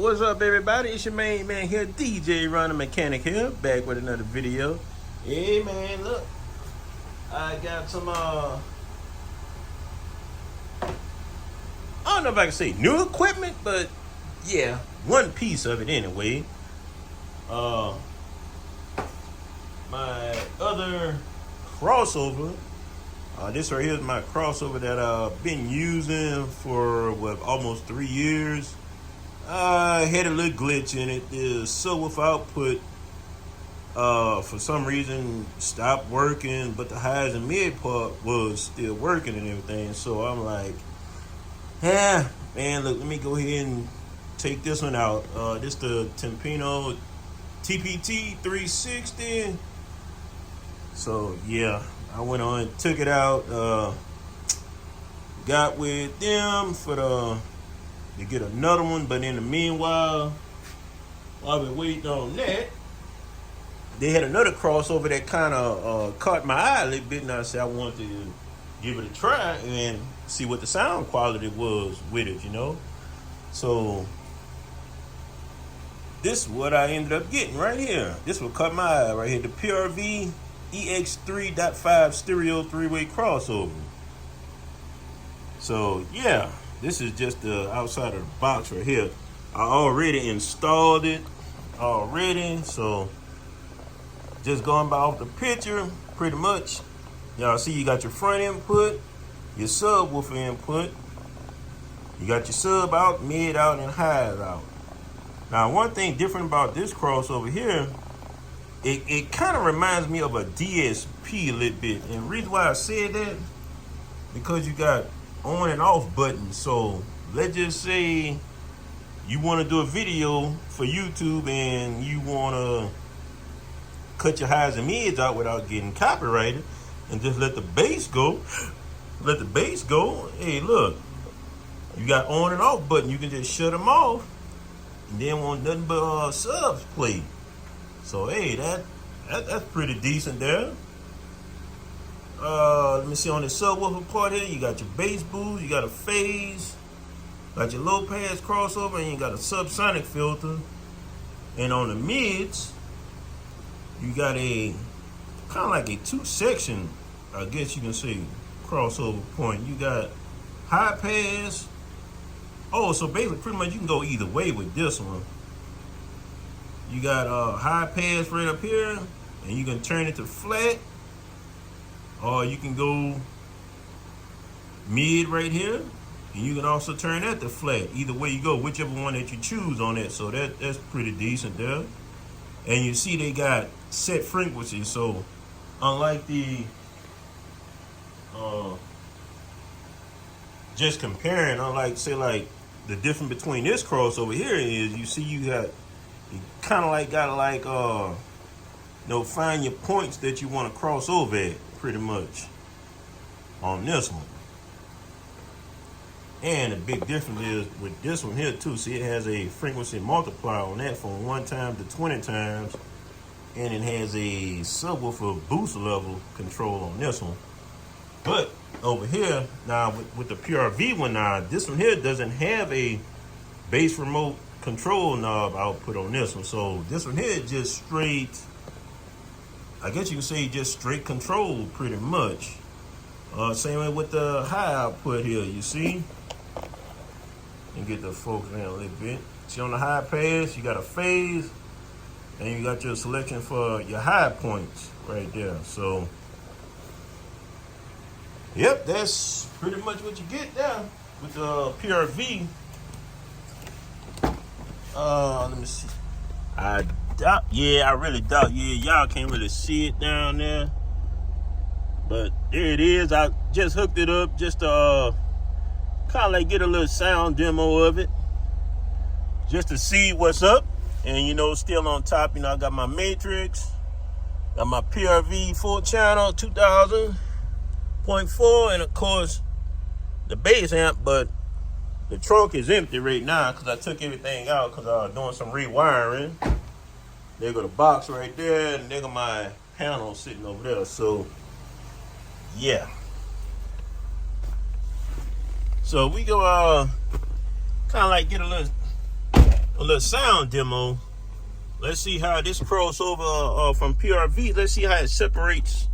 What's up, everybody? It's your main man here, DJ Ron the Mechanic here, back with another video. Hey man, look, I got some I don't know if I can say new equipment, but yeah, one piece of it anyway. My other crossover, this right here is my crossover that I've been using for almost 3 years. Had a little glitch in it. The subwoofer output for some reason stopped working, but the highs and mid part was still working and everything. So I'm like, man, look, let me go ahead and take this one out. This the Tempino TPT 360. So yeah, I went on and took it out, got with them for to get another one, but in the meanwhile, while I've been waiting on that, they had another crossover that kind of caught my eye a little bit, and I said I wanted to give it a try and see what the sound quality was with it, you know. So this is what I ended up getting right here. This will caught my eye right here, the PRV EX3.5 stereo 3-way crossover. So yeah, this is just the outside of the box right here. I already installed it already, so just going by off the picture, pretty much. Y'all see you got your front input, your subwoofer input, you got your sub out, mid out, and highs out. Now one thing different about this crossover here, it kind of reminds me of a DSP a little bit. And the reason why I said that, because you got on and off buttons. So let's just say you want to do a video for YouTube and you want to cut your highs and mids out without getting copyrighted, and just let the bass go. Let the bass go. Hey, look, you got on and off button. You can just shut them off, and then want nothing but subs play. So hey, that's pretty decent there. Let me see on the subwoofer part here. You got your bass boost, you got a phase, got your low pass crossover, and you got a subsonic filter. And on the mids, you got a kind of like a 2-section, I guess you can say, crossover point. You got high pass. Oh, so basically pretty much you can go either way with this one. You got high pass right up here, and you can turn it to flat, or you can go mid right here, and you can also turn that to flat. Either way you go, whichever one that you choose on it. So that's pretty decent there. And you see they got set frequencies. So unlike the just comparing, unlike say like the difference between this crossover here is, you see you kind of like gotta like find your points that you want to cross over at, pretty much, on this one. And the big difference is with this one here too. See, it has a frequency multiplier on that from 1 time to 20 times, and it has a subwoofer boost level control on this one. But over here now with the PRV one, now this one here doesn't have a bass remote control knob output on this one. So this one here is just straight, I guess you can say just straight control pretty much. Same way with the high output here, you see? And get the focus in a little bit. See, on the high pass, you got a phase, and you got your selection for your high points right there. So yep, that's pretty much what you get there with the PRV. Let me see. I really doubt. Yeah, y'all can't really see it down there, but there it is. I just hooked it up just to kind of like get a little sound demo of it, just to see what's up. And you know, still on top, you know, I got my matrix, got my PRV full channel 2000.4, and of course the bass amp. But the trunk is empty right now because I took everything out because I was doing some rewiring. There go the box right there, and there go my panel sitting over there. So yeah, so we go kind of like get a little a little sound demo. Let's see how this crossover from PRV, let's see how it separates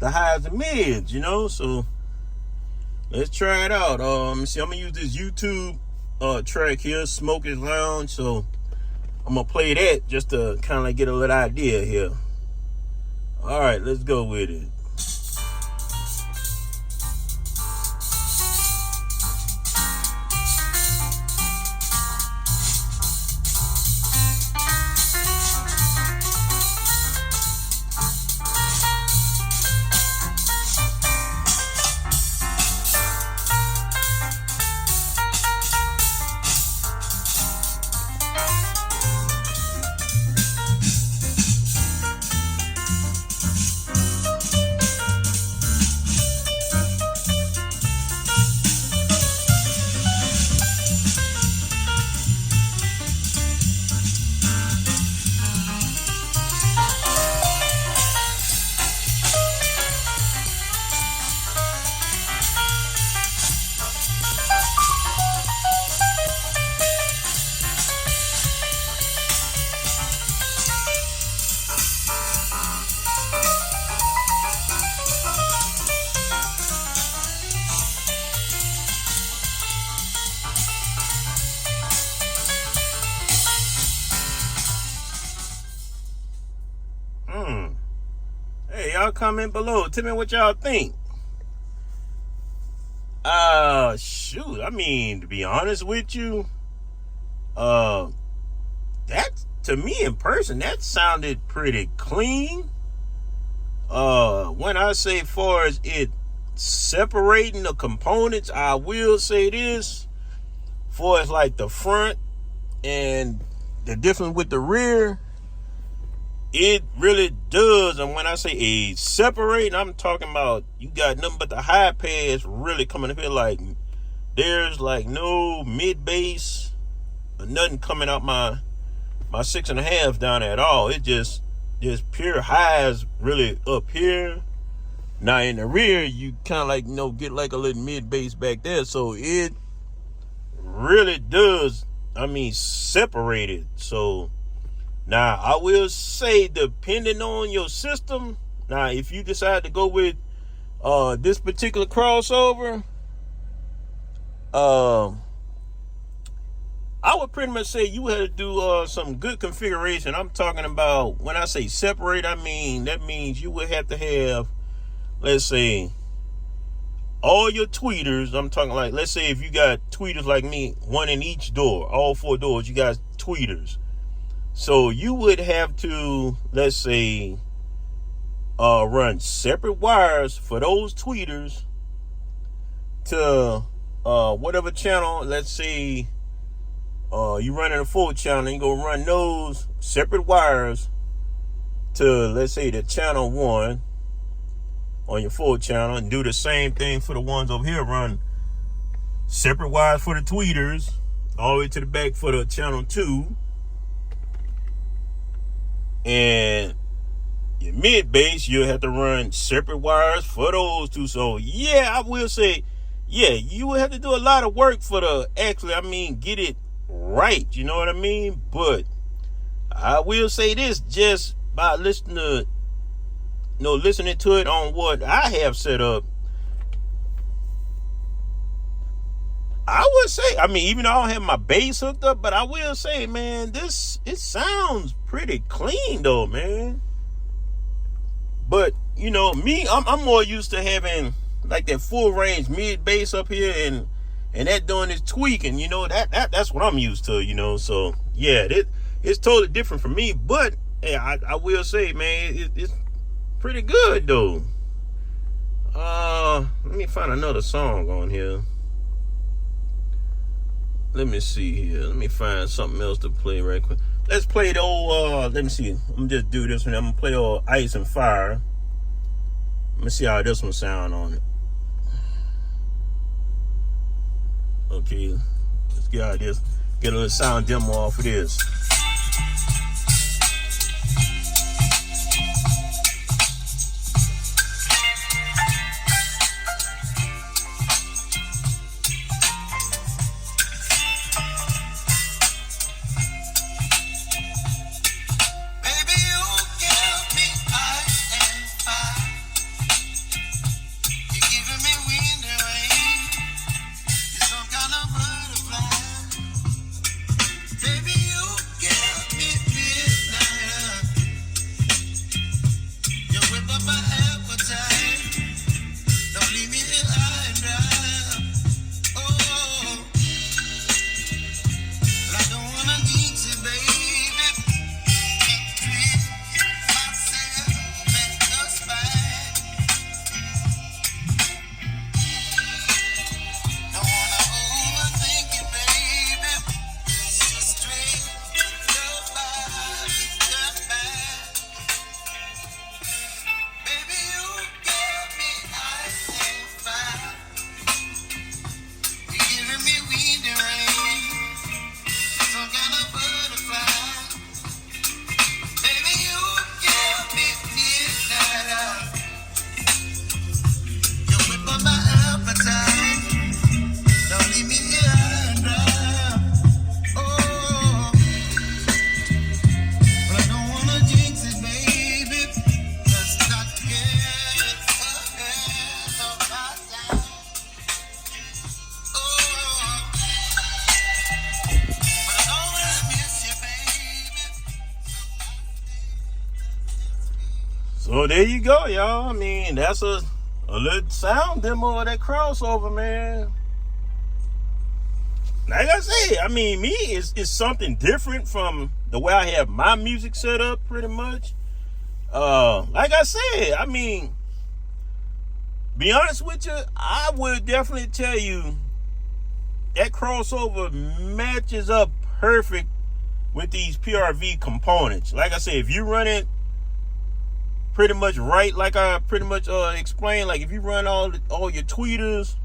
the highs and mids, you know? So let's try it out. Let me see, I'm gonna use this YouTube track here, Smoker's Lounge. So I'm gonna play that just to kind of like get a little idea here. All right, let's go with it. Hey, y'all comment below. Tell me what y'all think. Shoot. I mean, to be honest with you, that, to me in person, that sounded pretty clean. When I say far as it separating the components, I will say this. For as like the front and the difference with the rear, it really does. And when I say a separate, I'm talking about you got nothing but the high pads really coming up here. Like there's like no mid bass or nothing coming out my 6.5 down at all. It just pure highs really up here. Now in the rear, you kind of like, you know, get like a little mid bass back there. So it really does, I mean, separate it. So now, I will say, depending on your system, now, if you decide to go with this particular crossover, I would pretty much say you had to do some good configuration. I'm talking about, when I say separate, I mean, that means you would have to have, let's say, all your tweeters. I'm talking like, let's say if you got tweeters like me, one in each door, all 4 doors, you got tweeters. So you would have to, let's say, run separate wires for those tweeters to whatever channel. Let's say you running a 4 channel, you go run those separate wires to, let's say, the channel 1 on your 4 channel, and do the same thing for the ones over here. Run separate wires for the tweeters all the way to the back for the channel 2. And your mid bass, you'll have to run separate wires for those 2. So yeah, I will say, yeah, you will have to do a lot of work for the, actually, I mean, get it right. You know what I mean? But I will say this, just by listening to, listening to it on what I have set up, I would say, I mean, even though I don't have my bass hooked up, but I will say, man, it sounds pretty clean though, man. But, you know, me, I'm more used to having like that full range mid bass up here, and that doing this tweaking, you know, that's what I'm used to, you know. So yeah, it's totally different from me. But hey, I will say, man, it's pretty good though. Let me find another song on here. Let me see here. Let me find something else to play right quick. Let's play the old, let me see. I'm gonna just do this one. I'm gonna play old Ice and Fire. Let me see how this one sound on it. Okay, let's get out of this. Get a little sound demo off of this. So there you go, y'all. I mean, that's a little sound demo of that crossover, man. Like I said, I mean, me, it's something different from the way I have my music set up, pretty much. Like I said, I mean, be honest with you, I would definitely tell you that crossover matches up perfect with these PRV components. Like I said, if you run it pretty much right, like I pretty much explained, like if you run all your tweeters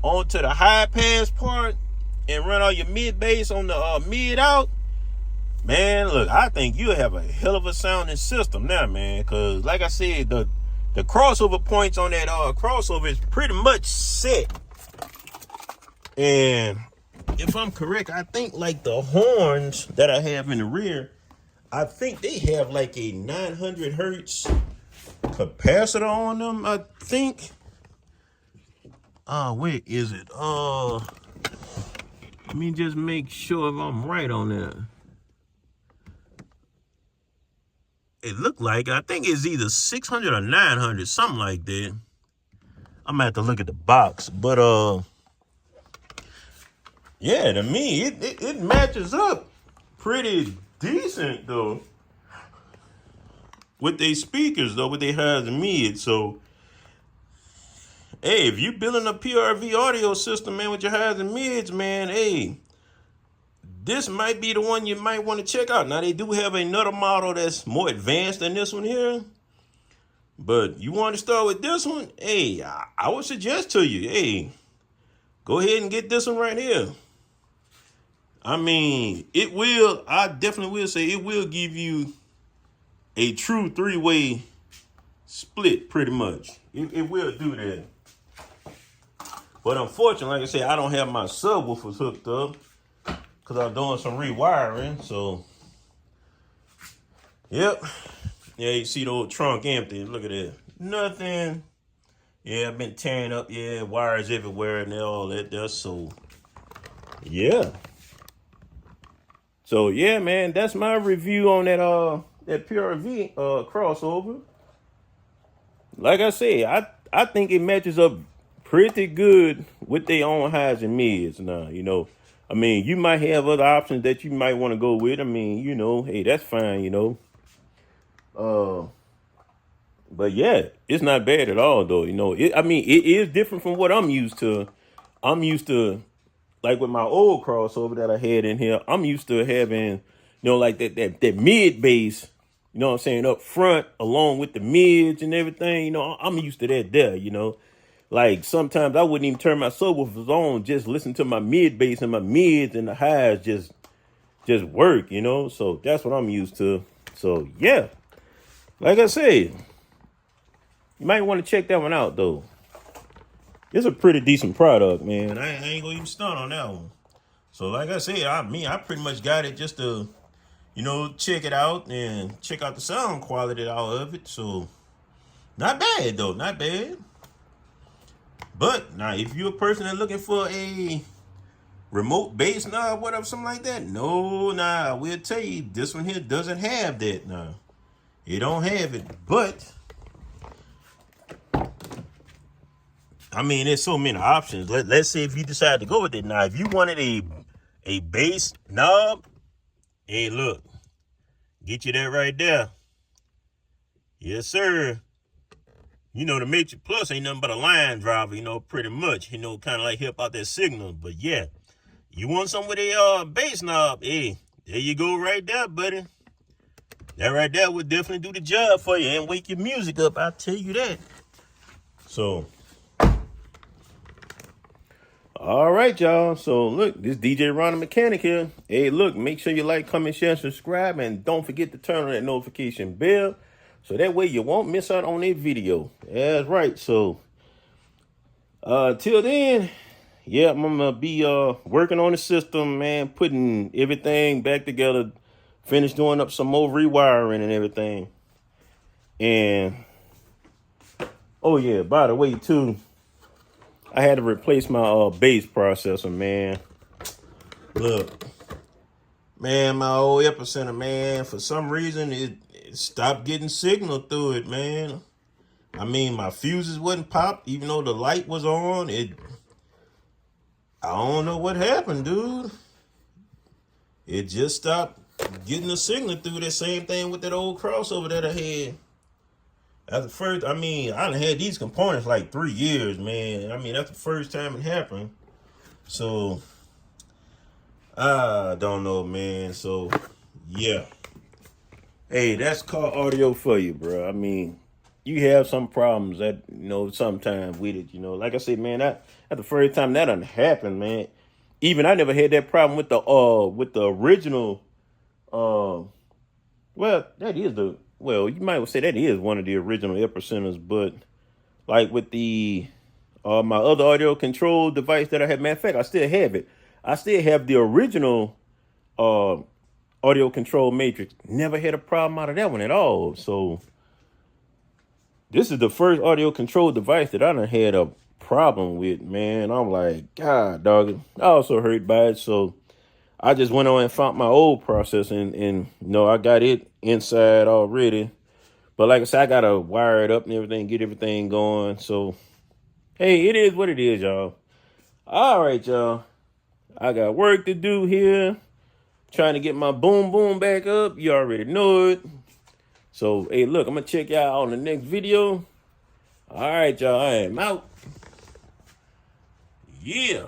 onto the high pass part and run all your mid bass on the mid out, man, look, I think you'll have a hell of a sounding system now, man. Cause like I said, the crossover points on that crossover is pretty much set. And if I'm correct, I think like the horns that I have in the rear, I think they have like a 900 hertz capacitor on them, I think. Where is it? Let me just make sure if I'm right on that. It looked like, I think it's either 600 or 900, something like that. I'm gonna have to look at the box, but yeah, to me, it matches up pretty decent though with their speakers though, with their highs and mids. So hey, if you building a PRV audio system, man, with your highs and mids, man, hey, this might be the one you might want to check out. Now, they do have another model that's more advanced than this one here, but you want to start with this one, hey, I would suggest to you, hey, go ahead and get this one right here. I mean, I definitely will say it will give you a true three-way split, pretty much. It will do that. But unfortunately, like I said, I don't have my subwoofers hooked up because I'm doing some rewiring. So, yep. Yeah, you see the old trunk empty. Look at that. Nothing. Yeah, I've been tearing up. Yeah, wires everywhere and all that. So, yeah. So, yeah, man, that's my review on that PRV crossover. Like I said, I think it matches up pretty good with their own highs and mids now, you know. I mean, you might have other options that you might want to go with. I mean, you know, hey, that's fine, you know. But yeah, it's not bad at all, though. You know, I mean, it is different from what I'm used to. I'm used to, like with my old crossover that I had in here, I'm used to having, you know, like that mid bass, you know what I'm saying, up front, along with the mids and everything. You know, I'm used to that there, you know. Like sometimes I wouldn't even turn my subwoofers on, just listen to my mid bass, and my mids and the highs just work, you know. So that's what I'm used to. So yeah, like I said, you might want to check that one out though. It's a pretty decent product, man. I ain't gonna even stunt on that one. So like I said, I pretty much got it just to, you know, check it out and check out the sound quality out of it. So not bad though, not bad. But now, if you're a person that's looking for a remote bass knob, whatever, something like that, no, I will tell you, this one here doesn't have that now. It don't have it, but I mean, there's so many options. Let's say if you decide to go with it. Now, if you wanted a bass knob, hey, look, get you that right there. Yes, sir. You know, the Matrix Plus ain't nothing but a line driver, you know, pretty much, you know, kind of like help out that signal. But yeah, you want something with a bass knob, hey, there you go right there, buddy. That right there would definitely do the job for you and wake your music up, I'll tell you that. So, all right, y'all. So look, this DJ Ron the Mechanic here. Hey, look, make sure you like, comment, share, and subscribe, and don't forget to turn on that notification bell. So that way you won't miss out on a video. That's right. So till then, yeah, I'm gonna be working on the system, man, putting everything back together, finish doing up some more rewiring and everything. And oh yeah, by the way too, I had to replace my bass processor, man. Look, man, my old epicenter, man, for some reason it stopped getting signal through it, man. I mean, my fuses wouldn't pop, even though the light was on. I don't know what happened, dude. It just stopped getting a signal through. That same thing with that old crossover that I had. That's the first, I mean, I done had these components like 3 years, man. I mean, that's the first time it happened. So, I don't know, man. So, yeah. Hey, that's called audio for you, bro. I mean, you have some problems that, sometimes with it, Like I said, man, that's the first time that done happened, man. Even I never had that problem with the original, well, you might say that is one of the original epicenters, but like with the my other audio control device that I had, matter of fact, I still have it. I still have the original audio control matrix. Never had a problem out of that one at all. So this is the first audio control device that I done had a problem with, man. I'm like, God, dog. I also hurt by it, so I just went on and found my old process, and I got it inside already. But like I said, I gotta wire it up and everything, get everything going. So, hey, it is what it is, y'all. All right, y'all. I got work to do here. Trying to get my boom boom back up. You already know it. So, hey, look, I'm gonna check y'all on the next video. All right, y'all. I am out. Yeah.